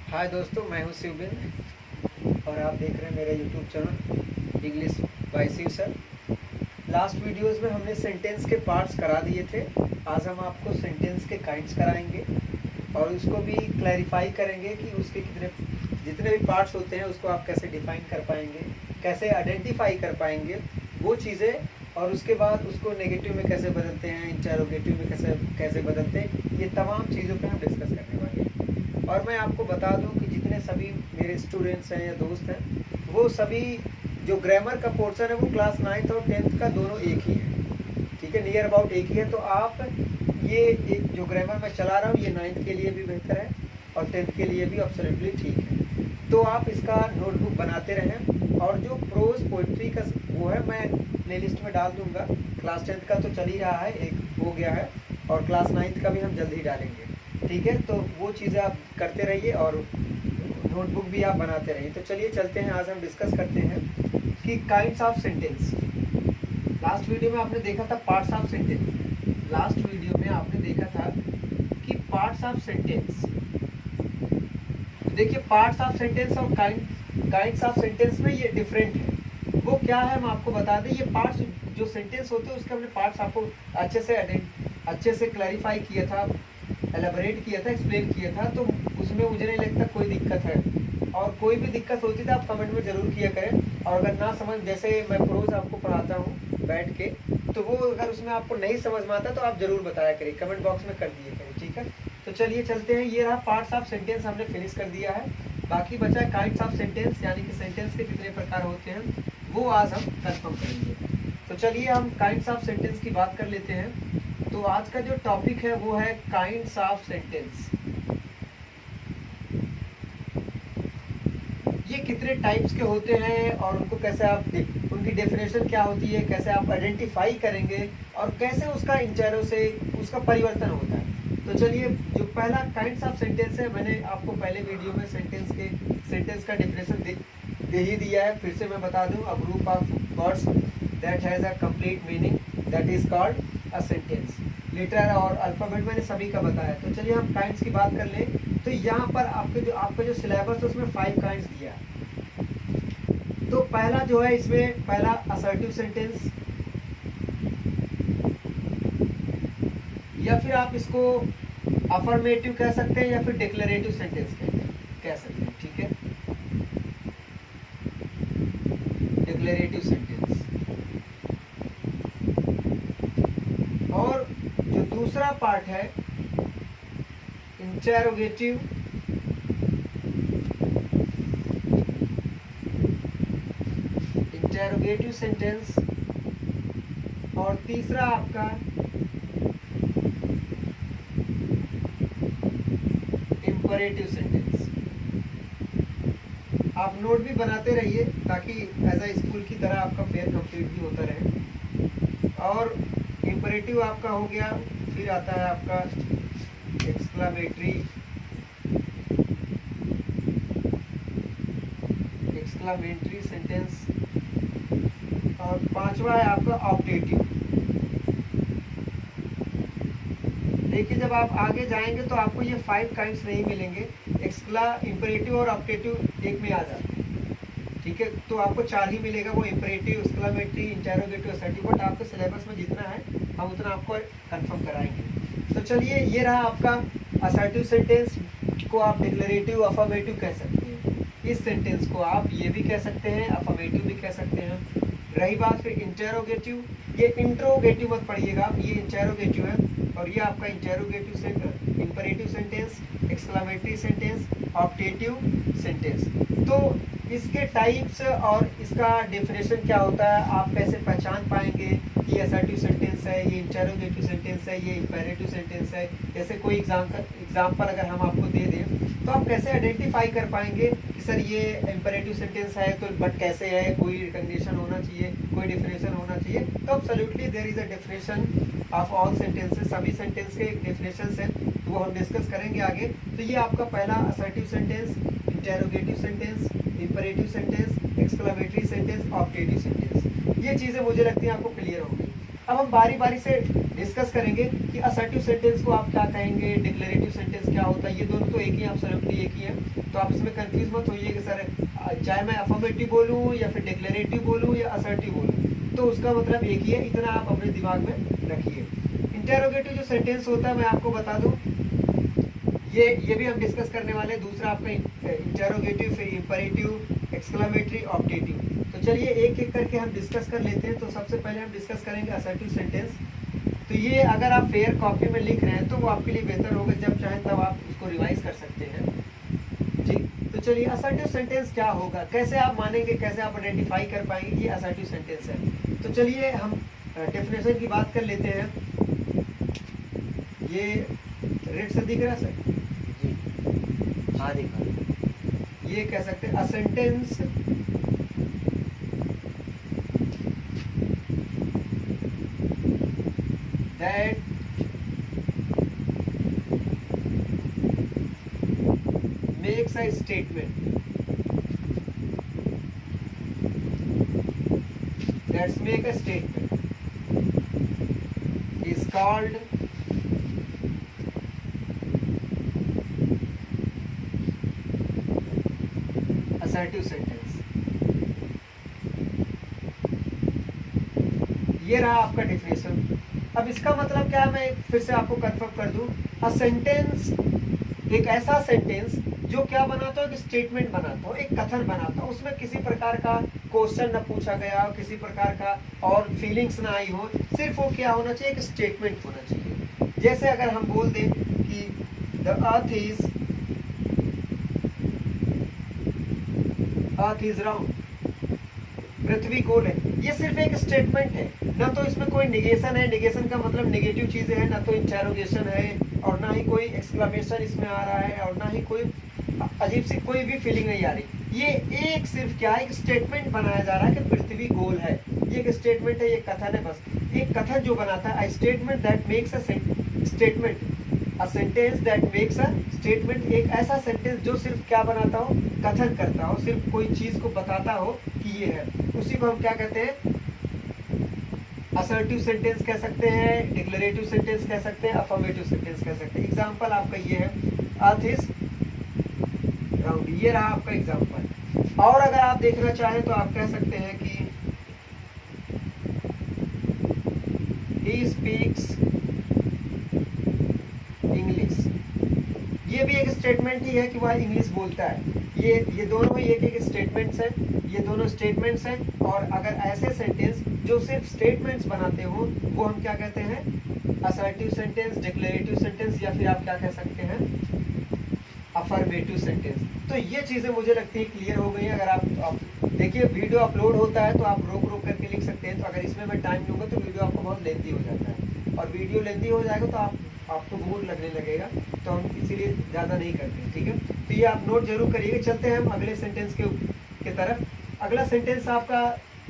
हाय दोस्तों, मैं हूं शिवबिंद और आप देख रहे हैं मेरा YouTube channel English by Shiv sir. Last videos में हमने सेंटेंस के पार्ट्स करा दिए थे। आज हम आपको सेंटेंस के काइंड्स कराएंगे और उसको भी क्लैरिफाई करेंगे कि उसके जितने भी पार्ट्स होते हैं उसको आप कैसे डिफाइन कर पाएंगे, कैसे आइडेंटिफाई कर पाएंगे वो चीज़ें, और उसके बाद उसको नेगेटिव में कैसे बदलते हैं, इंटरोगेटिव में कैसे कैसे बदलते हैं, ये तमाम चीज़ों पे हम डिस्कस करने वाले हैं। और मैं आपको बता दूं कि जितने सभी मेरे स्टूडेंट्स हैं या दोस्त हैं, वो सभी जो ग्रामर का पोर्शन है वो क्लास 9th और 10th का दोनों एक ही है, ठीक है, नियर अबाउट एक ही है। तो आप ये जो ग्रामर मैं चला रहा हूँ ये 9th के लिए भी बेहतर है और 10th के लिए भी एब्सोल्युटली ठीक है। तो आप इसका नोटबुक बनाते रहें, और जो प्रोज पोइट्री का वो है मैं प्ले लिस्ट में डाल दूंगा। क्लास 10th का तो चल ही रहा है, एक हो गया है, और क्लास 9th का भी हम जल्द ही डालेंगे, ठीक है। तो वो चीज़ें आप करते रहिए और नोटबुक भी आप बनाते रहिए। तो चलिए चलते हैं, आज हम डिस्कस करते हैं कि kinds of sentence. Last video में आपने देखा था parts of sentence. Last video में आपने देखा था कि पार्ट्स ऑफ सेंटेंस, देखिए पार्ट्स ऑफ सेंटेंस और काइंड्स ऑफ सेंटेंस में ये डिफरेंट है। वो क्या है हम आपको बता दें। ये पार्ट्स जो सेंटेंस होते हैं उसके हमने पार्ट्स आपको अच्छे से क्लैरिफाई किया था, एलेबोरेट किया था, एक्सप्लेन किया था। तो उसमें मुझे नहीं लगता कोई दिक्कत है, और कोई भी दिक्कत होती तो आप कमेंट में ज़रूर किया करें। और अगर ना समझ, जैसे मैं प्रोज आपको पढ़ाता हूँ बैठ के, तो वो अगर उसमें आपको नहीं समझ में आता तो आप ज़रूर बताया करिए, कमेंट बॉक्स में कर दिए करें, ठीक है। तो चलिए चलते हैं। ये रहा पार्ट्स ऑफ सेंटेंस, हमने फिनिश कर दिया है। बाकी बचा है काइंड्स ऑफ सेंटेंस, यानी कि सेंटेंस के कितने प्रकार होते हैं वो आज हम कंफर्म करेंगे। तो चलिए हम काइंड्स ऑफ सेंटेंस की बात कर लेते हैं। तो आज का जो टॉपिक है वो है काइंड्स ऑफ सेंटेंस। ये कितने टाइप्स के होते हैं और उनको कैसे आप उनकी डेफिनेशन क्या होती है, कैसे आप आइडेंटिफाई करेंगे और कैसे उसका इंचारों से उसका परिवर्तन होता है। तो चलिए, जो पहला काइंड्स ऑफ सेंटेंस है, मैंने आपको पहले वीडियो में सेंटेंस का डेफिनेशन दे ही दिया है। फिर से मैं बता दूं, a group of words that has a complete meaning that is called a sentence. Letter और अल्फाबेट मैंने सभी का बताया। तो चलिए हम काइंड्स की बात कर लें। तो यहाँ पर आपका जो सिलेबस है उसमें 5 काइंड्स दिया है। तो पहला जो है, इसमें पहला असर्टिव सेंटेंस, या फिर आप इसको अफर्मेटिव कह सकते हैं या फिर डिक्लेरेटिव सेंटेंस कह सकते हैं, ठीक है, डिक्लेरेटिव सेंटेंस। और जो दूसरा पार्ट है इंटेरोगेटिव सेंटेंस, और तीसरा आपका इंपरेटिव सेंटेंस। आप नोट भी बनाते रहिए ताकि एज अ स्कूल की तरह आपका फेयर कंप्लीट भी होता रहे। और इंपरेटिव आपका हो गया, फिर आता है आपका एक्सक्लामेटरी सेंटेंस, और पांचवा है आपका ऑप्टेटिव। देखिए, जब आप आगे जाएंगे तो आपको ये 5 काइंड्स नहीं मिलेंगे। इंपरेटिव और ऑप्टेटिव एक में आ जाते हैं, ठीक है। तो आपको 4 ही मिलेगा, वो imperative, exclamatory, interrogative, assertive. But आपके सिलेबस में जितना है हम उतना आपको कंफर्म कराएंगे। तो चलिए, ये रहा आपका असर्टिव सेंटेंस, को आप डिक्लेरेटिव, अफर्मेटिव कह सकते हैं। इस सेंटेंस को आप ये भी कह सकते हैं, अफर्मेटिव भी कह सकते हैं। रही बात फिर इंटेरोगेटिव, ये इंट्रोगेटिव मत पढ़िएगा, ये इंटेरोगेटिव है, और ये आपका interrogative imperative sentence, exclamatory sentence, optative sentence. तो इसके टाइप्स और इसका डेफिनेशन क्या होता है, आप कैसे पहचान पाएंगे ये असर्टिव सेंटेंस है, ये इंटेरोगेटिव सेंटेंस है, ये इंपेरेटिव सेंटेंस है। जैसे कोई एग्जाम्पल अगर हम आपको दे दें तो आप कैसे आइडेंटिफाई कर पाएंगे कि सर ये इंपेरेटिव सेंटेंस है, तो बट कैसे है, कोई रिकग्निशन होना चाहिए, कोई डेफिनेशन होना चाहिए। तो absolutely there is a definition of all sentences, सभी सेंटेंस के डेफिनेशंस हैं, तो वो हम डिस्कस करेंगे आगे। तो ये आपका पहला assertive sentence, interrogative sentence, imperative sentence, exclamatory sentence, optative sentence. ये चीज़ें मुझे लगती हैं आपको क्लियर हो गई। अब हम बारी बारी से डिस्कस करेंगे कि असर्टिव सेंटेंस को आप क्या कहेंगे, डिक्लेरेटिव सेंटेंस क्या होता है। ये दोनों तो एक ही, एब्सोल्युटली एक ही है, तो आप इसमें कंफ्यूज मत होइए कि सर चाहे मैं अफर्मेटिव बोलूँ या फिर डिक्लेरेटिव बोलूँ या असर्टिव बोलूँ, तो उसका मतलब एक ही है, इतना आप अपने दिमाग में रखिए। इंटेरोगेटिव जो सेंटेंस होता है मैं आपको बता दूं, ये भी हम डिस्कस करने वाले हैं। दूसरा आपका इंटेरोगेटिव, फिर इंपरेटिव, एक्सक्लेमेटरी, ऑप्टेटिव। तो चलिए एक एक करके हम डिस्कस कर लेते हैं। तो सबसे पहले हम डिस्कस करेंगे असर्टिव सेंटेंस। तो ये अगर आप फेयर कॉपी में लिख रहे हैं तो वो आपके लिए बेहतर होगा, जब चाहें तब आप उसको रिवाइज कर सकते हैं। ठीक, तो चलिए असर्टिव सेंटेंस क्या होगा, कैसे आप मानेंगे, कैसे आप आइडेंटिफाई कर पाएंगे कि ये असर्टिव सेंटेंस है। तो चलिए हम डेफिनेशन की बात कर लेते हैं। ये रेड से दिख रहा है सर जी? हाँ दिखा। ये कह सकते हैं अ sentence that makes a statement, that's make a statement is called assertive sentence। ये रहा आपका डेफिनेशन। अब इसका मतलब क्या है, मैं फिर से आपको कंफर्म कर दूं। अ सेंटेंस एक ऐसा सेंटेंस जो क्या बनाता है, एक स्टेटमेंट बनाता हो, एक कथन बनाता हो, उसमें किसी प्रकार का क्वेश्चन न पूछा गया हो, किसी प्रकार का और फीलिंग्स ना आई हो, सिर्फ वो क्या होना चाहिए, एक स्टेटमेंट होना चाहिए। जैसे अगर हम बोल दें कि द अर्थ इज राउंड, पृथ्वी गोल है, ये सिर्फ एक स्टेटमेंट है, ना तो इसमें कोई निगेशन है, निगेशन का मतलब नेगेटिव चीजें हैं, ना तो इंटेरोगेशन है, और ना ही कोई एक्सक्लेमेशन इसमें आ रहा है, और ना ही कोई अजीब सी कोई भी फीलिंग नहीं आ रही। ये एक सिर्फ क्या है, एक स्टेटमेंट बनाया जा रहा है कि पृथ्वी गोल है। ये एक स्टेटमेंट है, ये कथन है, बस एक कथन जो बनाता है। Statement that makes a statement, a sentence that makes a statement, एक ऐसा सेंटेंस जो सिर्फ क्या बनाता हो, कथन करता हो, सिर्फ कोई चीज को बताता हो कि ये है, उसी को हम क्या कहते हैं, असर्टिव सेंटेंस कह सकते हैं, डिक्लेरेटिव सेंटेंस कह सकते हैं, अफर्मेटिव सेंटेंस कह सकते हैं। एग्जांपल आपका ये है, अर्थ इज राउंड, ये रहा आपका एग्जांपल। और अगर आप देखना चाहें तो आप कह सकते हैं कि ही स्पीक्स इंग्लिश, ये भी एक स्टेटमेंट ही है कि वह इंग्लिश बोलता है। ये दोनों ही एक स्टेटमेंट्स हैं, ये दोनों स्टेटमेंट्स हैं। और अगर ऐसे सेंटेंस जो सिर्फ स्टेटमेंट्स बनाते हो, वो हम क्या कहते हैं, असर्टिव सेंटेंस, डिक्लेरेटिव सेंटेंस, या फिर आप क्या कह सकते हैं, अफर्मेटिव सेंटेंस। तो ये चीजें मुझे लगती है क्लियर हो गई हैं। अगर आप देखिए वीडियो अपलोड होता है तो आप रोक करके लिख सकते हैं, तो अगर इसमें मैं टाइम लूंगा तो वीडियो आपको बहुत लेंथी हो जाता है, और वीडियो लेंथी हो जाएगा तो आपको बोर लगने लगेगा, तो हम इसीलिए ज़्यादा नहीं करते। ठीक है, तो ये आप नोट जरूर करिएगा। चलते हैं हम अगले सेंटेंस के तरफ। अगला सेंटेंस आपका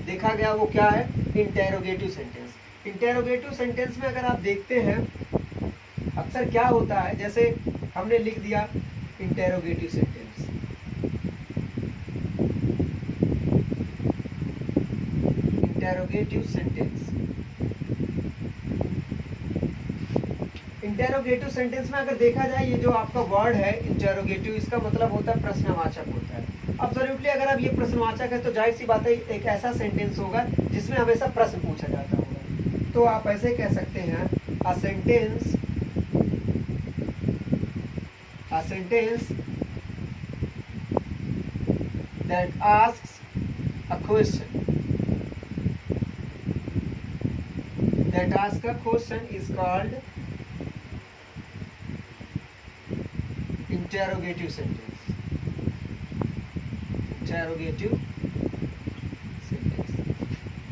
देखा गया वो क्या है, इंटेरोगेटिव सेंटेंस। इंटेरोगेटिव सेंटेंस में अगर आप देखते हैं अक्सर क्या होता है, जैसे हमने लिख दिया interrogative sentence, interrogative sentence. Interrogative sentence में अगर देखा जाए, ये जो आपका वर्ड है इंटेरोगेटिव, इसका मतलब होता है प्रश्नवाचक होता है। अब्सोल्युटली अगर आप ये प्रश्नवाचक है तो जाहिर सी बात है एक ऐसा सेंटेंस होगा जिसमें हमेशा प्रश्न पूछा जाता होगा। तो आप ऐसे कह सकते हैं, a sentence that asks a question, is called interrogative sentence।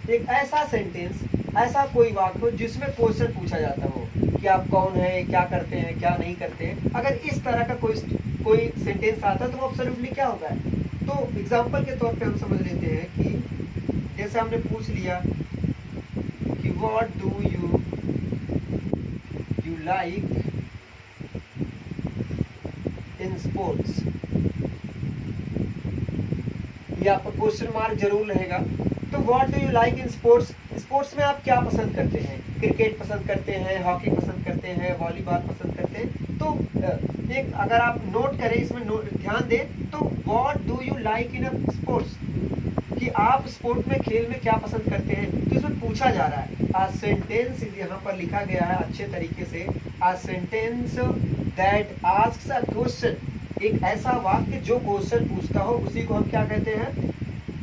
एक ऐसा सेंटेंस, ऐसा कोई वाक्य हो जिसमें क्वेश्चन पूछा जाता हो कि आप कौन है, क्या करते हैं, क्या नहीं करते हैं। अगर इस तरह का कोई सेंटेंस आता है तो वो एब्सोल्युटली क्या होता है। तो एग्जांपल के तौर पे हम समझ लेते हैं कि जैसे हमने पूछ लिया कि what do you like in sports, ये आपका क्वेश्चन मार्क जरूर रहेगा। तो what do you like in sports, sports में आप क्या पसंद करते हैं, क्रिकेट पसंद करते हैं, हॉकी पसंद करते हैं, वॉलीबॉल पसंद करते हैं। तो एक अगर आप नोट करें इसमें ध्यान दें तो what do you like in sports, कि आप स्पोर्ट में खेल में क्या पसंद करते हैं। तो इसमें पूछा जा रहा है, आ सेंटेंस यहाँ पर लिखा गया है अच्छे तरीके से, a sentence that asks a question, एक ऐसा वाक्य जो क्वेश्चन पूछता हो उसी को हम क्या कहते हैं,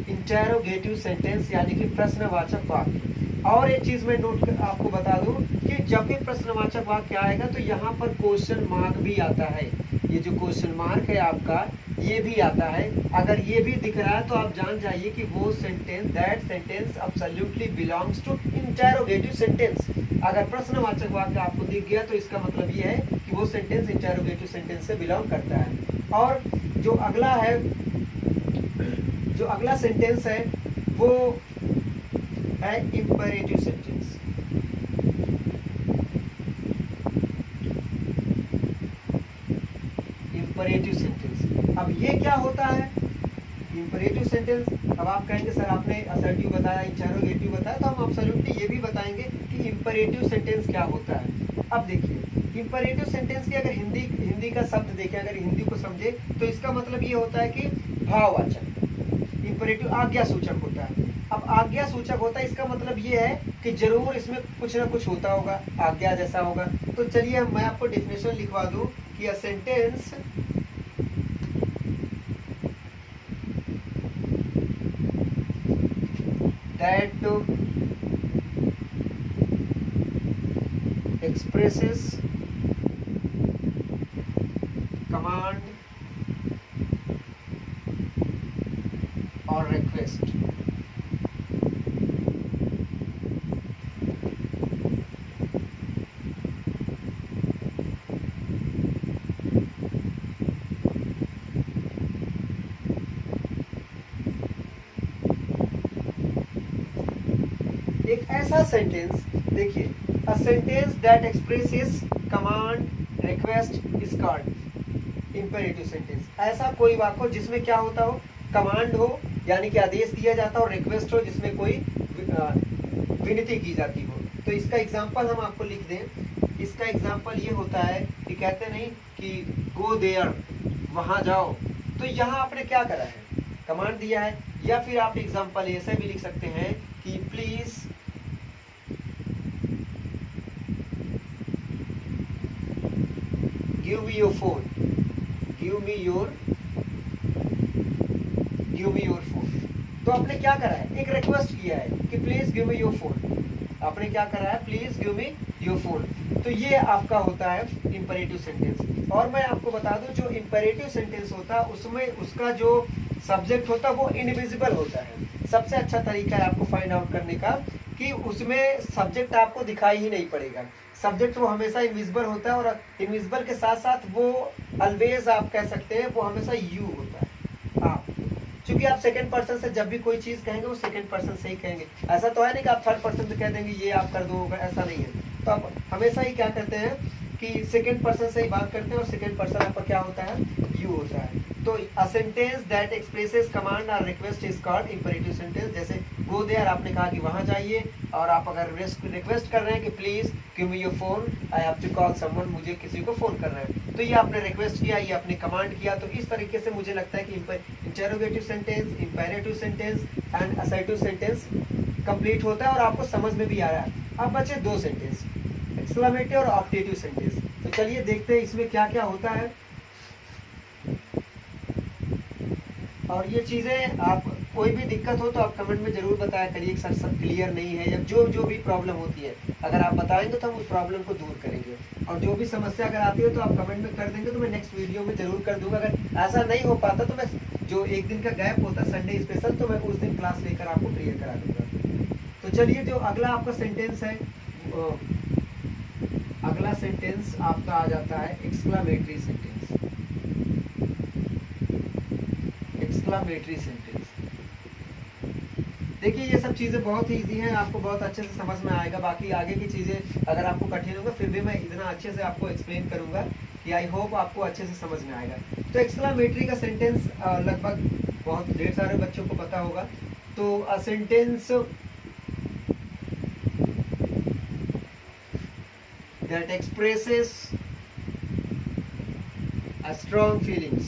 इंटेरोगेटिव सेंटेंस, यानी कि प्रश्नवाचक वाक्य। और एक चीज मैं नोट आपको बता दूं कि जब भी प्रश्नवाचक वाक्य आएगा तो यहाँ पर क्वेश्चन मार्क भी आता है, ये जो क्वेश्चन मार्क है आपका ये भी आता है। अगर ये भी दिख रहा है तो आप जान जाइए कि वो sentence, that sentence absolutely belongs to interrogative sentence. अगर प्रश्नवाचक वाक्य आपको दिख गया तो इसका मतलब ये है कि वो सेंटेंस इंटेरोगेटिव सेंटेंस से बिलोंग करता है। और जो अगला है, जो अगला सेंटेंस है वो है इंपेरेटिव सेंटेंस। इंपेरेटिव सेंटेंस, अब ये क्या होता है इंपेरेटिव सेंटेंस। अब आप कहेंगे सर आपने असर्टिव बताया, इंटेरोगेटिव बताया, तो हम एब्सोल्युटली ये भी बताएंगे कि इंपेरेटिव सेंटेंस क्या होता है। अब देखिए इंपेरेटिव सेंटेंस की अगर हिंदी का शब्द देखें, अगर हिंदी को समझे तो इसका मतलब ये होता है कि भाववाचक। इंपेरेटिव आज्ञा सूचक होता है। अब आज्ञा सूचक होता है, इसका मतलब ये है कि जरूर इसमें कुछ ना कुछ होता होगा, आज्ञा जैसा होगा। तो चलिए मैं आपको डेफिनेशन लिखवा दूं कि अ sentence that expresses command or request, एक ऐसा सेंटेंस, देखिए a sentence that expresses command request is called imperative sentence। ऐसा कोई वाक्य हो जिसमें क्या होता हो, कमांड हो यानी कि आदेश दिया जाता हो, रिक्वेस्ट हो जिसमें कोई विनती की जाती हो। तो इसका एग्जांपल हम आपको लिख दें, इसका एग्जांपल ये होता है कि कहते नहीं कि गो देयर, वहां जाओ। तो यहाँ आपने क्या करा है, कमांड दिया है। या फिर आप एग्जांपल ऐसे भी लिख सकते हैं कि please give me your phone, give me your phone। तो आपने क्या करा है, एक रिक्वेस्ट किया है कि please give me your phone. आपने क्या करा है, please give me your phone. तो ये आपका होता है इंपेरेटिव सेंटेंस। और मैं आपको बता दूं जो इंपेरेटिव सेंटेंस होता है उसमें उसका जो सब्जेक्ट होता है वो इनविजिबल होता है। सबसे अच्छा तरीका है आपको फाइंड आउट करने का कि उसमें सब्जेक्ट आपको दिखाई ही नहीं पड़ेगा। सब्जेक्ट वो हमेशा इनविजिबल होता है, और इनविजिबल के साथ साथ वो ऑलवेज आप कह सकते हैं वो हमेशा यू होता है। आप क्योंकि आप सेकंड पर्सन से जब भी कोई चीज कहेंगे वो सेकंड पर्सन से ही कहेंगे। ऐसा तो है नहीं कि आप थर्ड पर्सन से कह देंगे ये आप कर दो, ऐसा नहीं है। तो आप हमेशा ही क्या करते हैं कि सेकंड पर्सन से ही बात करते हैं, और सेकंड पर्सन आपका क्या होता है, यू होता है। तो a sentence that expresses command और request is called imperative sentence. जैसे गो देयर, आपने कहा कि वहां जाइए, और आप अगर रिक्वेस्ट कर रहे हैं कि please give me your phone, I have to call someone, मुझे किसी को फोन करना है, तो ये आपने रिक्वेस्ट किया, ये आपने कमांड किया। तो इस तरीके से मुझे लगता है कि interrogative sentence, imperative sentence and assertive sentence complete होता है और आपको समझ में भी आ रहा है। अब बचे दो सेंटेंस, एक्सक्लेमेटिव और ऑप्टेटिव सेंटेंस। तो चलिए देखते हैं इसमें क्या क्या होता है। और ये चीज़ें आप कोई भी दिक्कत हो तो आप कमेंट में जरूर बताया करिए, सर सब क्लियर नहीं है, या जो भी प्रॉब्लम होती है अगर आप बताएंगे तो हम उस प्रॉब्लम को दूर करेंगे। और जो भी समस्या अगर आती है तो आप कमेंट में कर देंगे तो मैं नेक्स्ट वीडियो में जरूर कर दूंगा। अगर ऐसा नहीं हो पाता तो मैं जो एक दिन का गैप होता है संडे स्पेशल, तो मैं उस दिन क्लास लेकर आपको क्लियर करा दूंगा। तो चलिए जो अगला आपका सेंटेंस है, अगला सेंटेंस आपका आ जाता है एक्सक्लेमेटरी सेंटेंस। एक्सक्लेमेटरी सेंटेंस, देखिए ये सब चीज़ें बहुत ही ईजी हैं, आपको बहुत अच्छे से समझ में आएगा। बाकी आगे की चीज़ें अगर आपको कठिन होगा फिर भी मैं इतना अच्छे से आपको एक्सप्लेन करूंगा कि आई होप आपको अच्छे से समझ में आएगा। तो एक्सक्लेमेटरी का सेंटेंस लगभग बहुत ढेर सारे बच्चों को पता होगा। तो a sentence that expresses a strong feelings.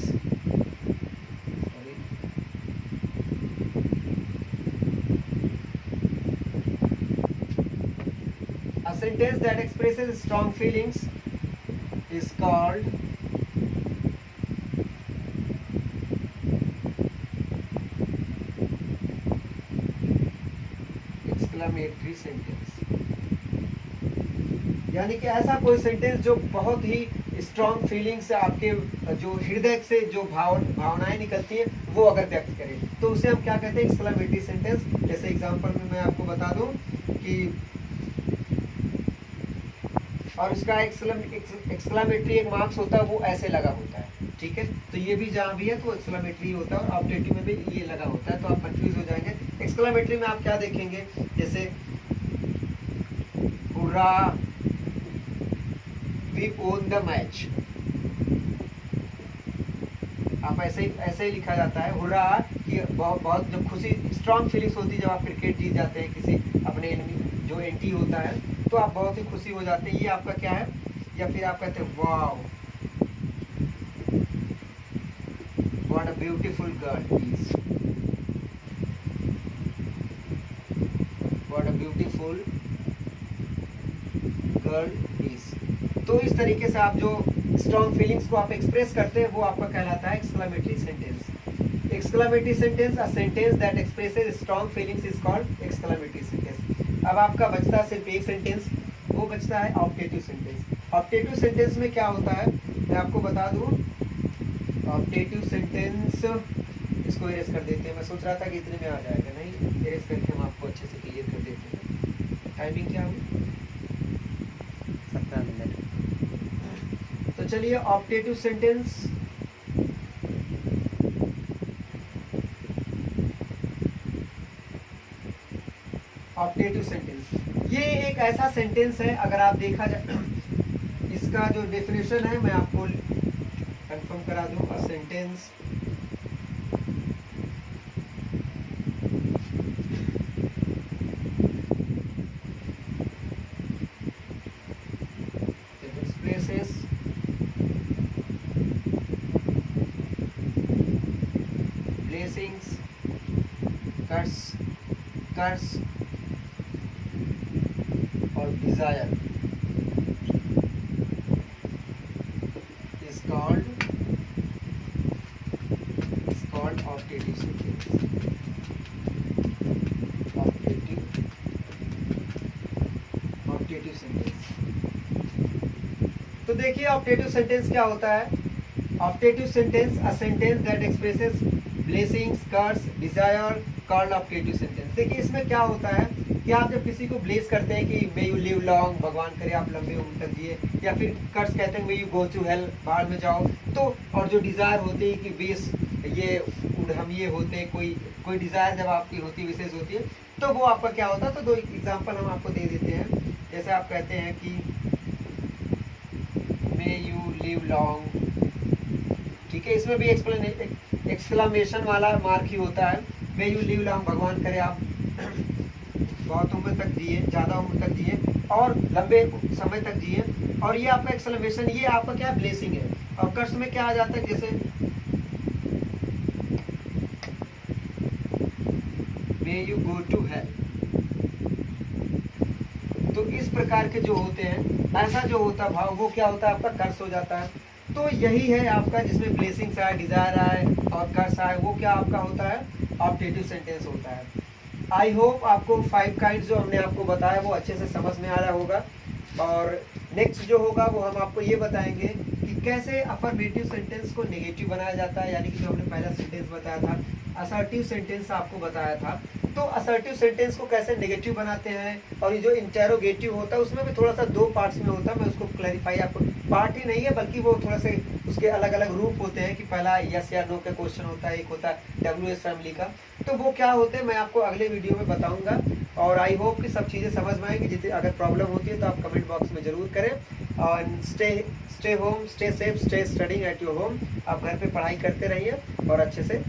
A sentence that expresses strong feelings is called exclamatory sentence. यानी कि ऐसा कोई सेंटेंस जो बहुत ही स्ट्रॉन्ग फीलिंग्स आपके जो हृदय से जो भावनाएं निकलती हैं वो अगर व्यक्त करे तो उसे हम क्या कहते हैं, एक्सक्लेमेटरी सेंटेंस। जैसे एग्जांपल में मैं आपको बता दूं कि और उसका एक्सक्लेमेटरी एक मार्क्स होता है वो ऐसे लगा होता है, ठीक है। तो ये भी जहाँ भी है तो एक्सक्लेमेटरी होता है और ऑब्जेक्टिव में भी ये लगा होता है, तो आप कंफ्यूज हो जाएंगे। एक्सक्लेमेटरी में आप क्या देखेंगे, जैसे hurrah We won the match, आप ऐसे ही लिखा जाता है हुर्रा। कि बहुत जब खुशी स्ट्रॉन्ग फीलिंग्स होती है जब आप क्रिकेट जीत जाते हैं किसी अपने एनिमी जो एंटी होता है तो आप बहुत ही खुशी हो जाते हैं, ये आपका क्या है। या फिर आप कहते हैं wow what a beautiful girl is, what a beautiful girl is. तो इस तरीके से आप जो स्ट्रॉन्ग फीलिंग्स को आप एक्सप्रेस करते हैं वो आपका कहलाता है exclamatory sentence. Exclamatory sentence, a sentence that expresses strong feelings is called exclamatory sentence. अब आपका बचता है सिर्फ एक सेंटेंस, वो बचता है ऑप्टेटिव सेंटेंस। ऑप्टेटिव सेंटेंस में क्या होता है मैं आपको बता दूं। ऑप्टेटिव सेंटेंस, इसको इरेज कर देते हैं, मैं सोच रहा था कि इतने में आ जाएगा, नहीं इरेज करके हम आपको अच्छे से क्लियर कर देते हैं। टाइमिंग क्या हुई, 17 मिनट। तो चलिए ऑप्टेटिव सेंटेंस। ऑप्टेटिव सेंटेंस ये एक ऐसा सेंटेंस है, अगर आप देखा जाए इसका जो डेफिनेशन है मैं आपको कंफर्म करा दूं। A sentence expresses blessings, curse or desire is called optative sentence. Optative sentence. तो देखिए ऑप्टेटिव सेंटेंस क्या होता है। Optative sentence, a sentence that expresses blessings, curse, desire, called optative sentence. देखिए इसमें क्या होता है कि आप जब किसी को ब्लेस करते हैं कि मे यू लिव लॉन्ग, भगवान करे आप लंबे उम्र तक जिए, या फिर कर्स कहते हैं may you go to hell, बाहर में जाओ, तो और जो डिजायर होती है कि बेस ये हम ये होते हैं, कोई डिजायर जब आपकी होती है, विशेष होती है, तो वो आपका क्या होता है। तो दो एग्जांपल हम आपको दे देते हैं। जैसे आप कहते हैं कि मे यू लिव लॉन्ग, ठीक है, इसमें भी एक्सक्लेमेशन वाला मार्क ही होता है। मे यू लिव लॉन्ग, भगवान करे आप बहुत उम्र तक जिए, ज़्यादा उम्र तक जिए और लंबे समय तक जिए, और ये आपका एक्सक्लेमेशन, ये आपका क्या है, ब्लेसिंग है। और कर्स में क्या आ जाता है, जैसे may you go to hell. तो इस प्रकार के जो होते हैं, ऐसा जो होता है भाव, वो क्या होता है, आपका कर्स हो जाता है। तो यही है आपका जिसमें ब्लेसिंग्स आए, डिजायर आए और कर्स आए, वो क्या आपका होता है, ऑप्टेटिव सेंटेंस होता है। आई होप आपको 5 काइंड्स जो हमने आपको बताया वो अच्छे से समझ में आ रहा होगा। और नेक्स्ट जो होगा वो हम आपको ये बताएंगे कि कैसे अफर्मेटिव सेंटेंस को नेगेटिव बनाया जाता है, यानी कि जो हमने पहला सेंटेंस बताया था, असर्टिव सेंटेंस आपको बताया था, तो असर्टिव सेंटेंस को कैसे नेगेटिव बनाते हैं। और ये जो इंटेरोगेटिव होता है उसमें भी थोड़ा सा 2 पार्ट्स में होता है, मैं उसको क्लैरिफाई, आपको पार्ट ही नहीं है बल्कि वो थोड़ा से उसके अलग अलग रूप होते हैं कि पहला यस या नो का क्वेश्चन होता है, एक होता है WS फैमिली का। तो वो क्या होते हैं मैं आपको अगले वीडियो में बताऊंगा। और आई होप कि सब चीज़ें समझ में आएंगी। जितनी अगर प्रॉब्लम होती है तो आप कमेंट बॉक्स में ज़रूर करें। और stay home, stay safe, stay studying at your home. आप घर पे पढ़ाई करते रहिए और अच्छे से